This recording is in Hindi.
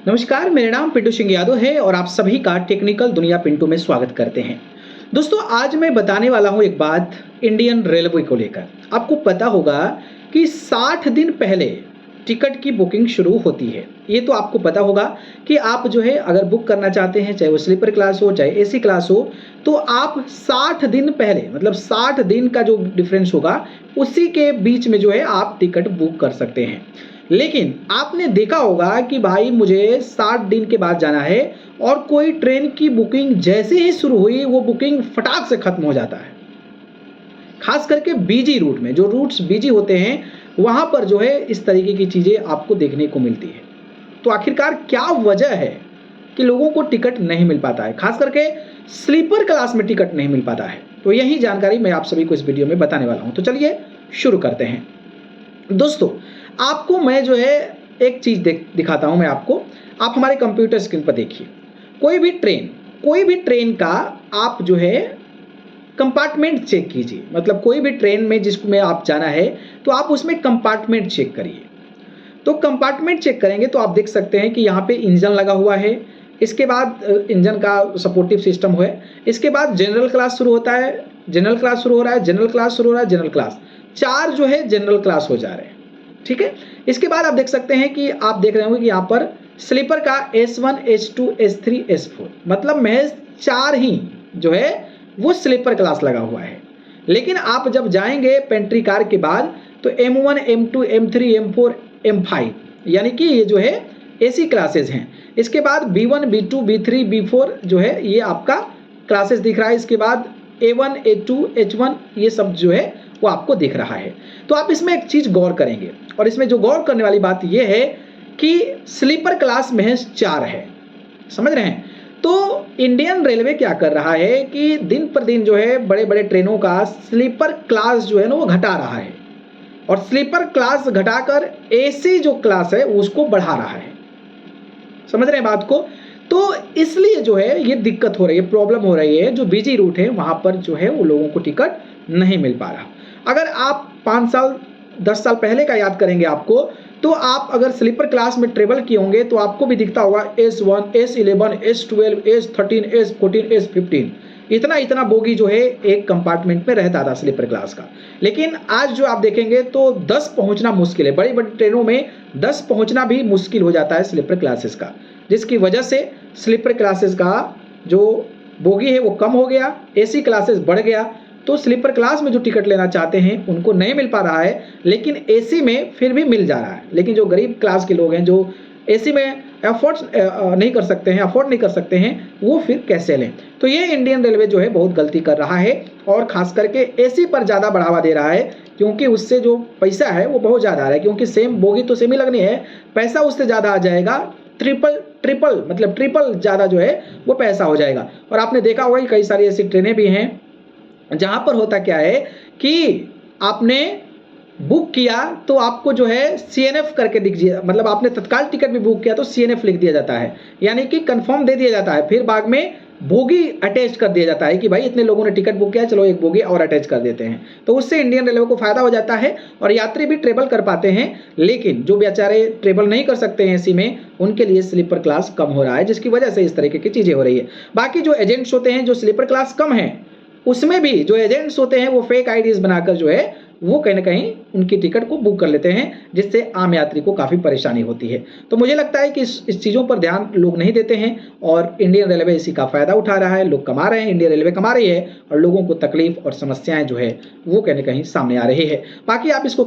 नमस्कार, मेरा नाम पिंटू सिंह यादव है और आप सभी का टेक्निकल दुनिया पिंटू में स्वागत करते हैं। दोस्तों, आज मैं बताने वाला हूं एक बात इंडियन रेलवे को लेकर। आपको पता होगा कि 60 दिन पहले टिकट की बुकिंग शुरू होती है। ये तो आपको पता होगा कि आप जो है अगर बुक करना चाहते हैं, चाहे वो स्लीपर क्लास हो चाहे एसी क्लास हो, तो आप 60 दिन पहले मतलब 60 दिन का जो डिफरेंस होगा उसी के बीच में जो है आप टिकट बुक कर सकते हैं। लेकिन आपने देखा होगा कि भाई मुझे 60 दिन के बाद जाना है और कोई ट्रेन की बुकिंग जैसे ही शुरू हुई वो बुकिंग फटाक से खत्म हो जाता है। खास करके बीजी रूट में, जो रूट्स बीजी होते हैं वहां पर जो है इस तरीके की चीजें आपको देखने को मिलती है। तो आखिरकार क्या वजह है कि लोगों को टिकट नहीं मिल पाता है, खास करके स्लीपर क्लास में टिकट नहीं मिल पाता है? तो यही जानकारी मैं आप सभी को इस वीडियो में बताने वाला हूं। तो चलिए शुरू करते हैं। दोस्तों, आपको मैं जो है एक चीज दिखाता हूं मैं आपको। आप हमारे कंप्यूटर स्क्रीन पर देखिए, कोई भी ट्रेन का आप जो है कंपार्टमेंट चेक कीजिए। मतलब कोई भी ट्रेन में जिसमें आप जाना है तो आप उसमें कंपार्टमेंट चेक करिए। तो कंपार्टमेंट चेक करेंगे तो आप देख सकते हैं कि यहाँ पे इंजन लगा हुआ है, इसके बाद इंजन का सपोर्टिव सिस्टम है, इसके बाद जनरल क्लास शुरू होता है, जनरल क्लास शुरू हो रहा है, जनरल क्लास शुरू हो रहा है, जनरल क्लास, 4 जो है जनरल क्लास हो जा रहे हैं। ठीक है। इसके बाद आप देख सकते हैं कि आप देख रहे होंगे कि यहाँ पर स्लीपर का S1, S2, S3, S4 मतलब महज 4 ही जो है वो स्लीपर क्लास लगा हुआ है। लेकिन आप जब जाएंगे पेंट्री कार के बाद तो M1, M2, M3, M4, M5 यानी कि ये जो है एसी क्लासेस हैं। इसके बाद B1, B2, B3, B4 जो है ये आपका क्लासेस दिख रहा है। इसके बाद A1, A2, H1 ये सब जो है वो आपको दिख रहा है। तो आप इसमें एक चीज गौर करेंगे और इसमें जो गौर करने वाली बात ये है कि स्लीपर क्लास महज 4 है। समझ रहे हैं? तो इंडियन रेलवे क्या कर रहा है कि दिन पर दिन जो है बड़े बड़े ट्रेनों का स्लीपर क्लास जो है ना वो घटा रहा है और स्लीपर क्लास घटाकर एसी जो क्लास है उसको बढ़ा रहा है। समझ रहे हैं बात को? तो इसलिए जो है ये दिक्कत हो रही है, प्रॉब्लम हो रही है। जो बिजी रूट है वहां पर जो है वो लोगों को टिकट नहीं मिल पा रहा। अगर आप 5 साल 10 साल पहले का याद करेंगे आपको, तो आप अगर स्लीपर क्लास में ट्रेवल किए होंगे तो आपको भी दिखता होगा S1, S11, S12, S13, S14, S15 इतना बोगी जो है एक कंपार्टमेंट में रहता था स्लीपर क्लास का। लेकिन आज जो आप देखेंगे तो 10 पहुंचना मुश्किल है। बड़ी बड़ी ट्रेनों में 10 पहुंचना भी मुश्किल हो जाता है स्लीपर क्लासेस का, जिसकी वजह से स्लीपर क्लासेस का जो बोगी है वो कम हो गया, एसी क्लासेस बढ़ गया। तो स्लीपर क्लास में जो टिकट लेना चाहते हैं उनको नहीं मिल पा रहा है, लेकिन एसी में फिर भी मिल जा रहा है। लेकिन जो गरीब क्लास के लोग हैं जो एसी में अफोर्ड नहीं कर सकते हैं वो फिर कैसे लें? तो ये इंडियन रेलवे जो है बहुत गलती कर रहा है और खास करके एसी पर ज़्यादा बढ़ावा दे रहा है, क्योंकि उससे जो पैसा है वो बहुत ज़्यादा आ रहा है। क्योंकि सेम बोगी तो सेम ही लगनी है, पैसा उससे ज़्यादा आ जाएगा, ट्रिपल ज़्यादा जो है वो पैसा हो जाएगा। और आपने देखा होगा कि कई सारी ऐसी ट्रेनें भी हैं जहां पर होता क्या है कि आपने बुक किया तो आपको जो है CNF करके दिख, मतलब आपने तत्काल टिकट भी बुक किया तो CNF लिख दिया जाता है, यानी कि कंफर्म दे दिया जाता है। फिर बाद में बोगी अटैच कर दिया जाता है कि भाई इतने लोगों ने टिकट बुक किया, चलो एक बोगी और अटैच कर देते हैं। तो उससे इंडियन रेलवे को फायदा हो जाता है और यात्री भी ट्रेवल कर पाते हैं। लेकिन जो बेचारे ट्रेवल नहीं कर सकते हैं एसी में, उनके लिए स्लीपर क्लास कम हो रहा है, जिसकी वजह से इस तरीके की चीजें हो रही है। बाकी जो एजेंट्स होते हैं जो स्लीपर क्लास कम है उसमें भी जो एजेंट्स होते हैं वो फेक आईडीज बनाकर जो है वो कहीं ना कहीं उनकी टिकट को बुक कर लेते हैं, जिससे आम यात्री को काफ़ी परेशानी होती है। तो मुझे लगता है कि इस चीज़ों पर ध्यान लोग नहीं देते हैं और इंडियन रेलवे इसी का फ़ायदा उठा रहा है। लोग कमा रहे हैं, इंडियन रेलवे कमा रही है और लोगों को तकलीफ और समस्याएं जो है वो कहीं ना कहीं सामने आ रही है। बाकी आप इसको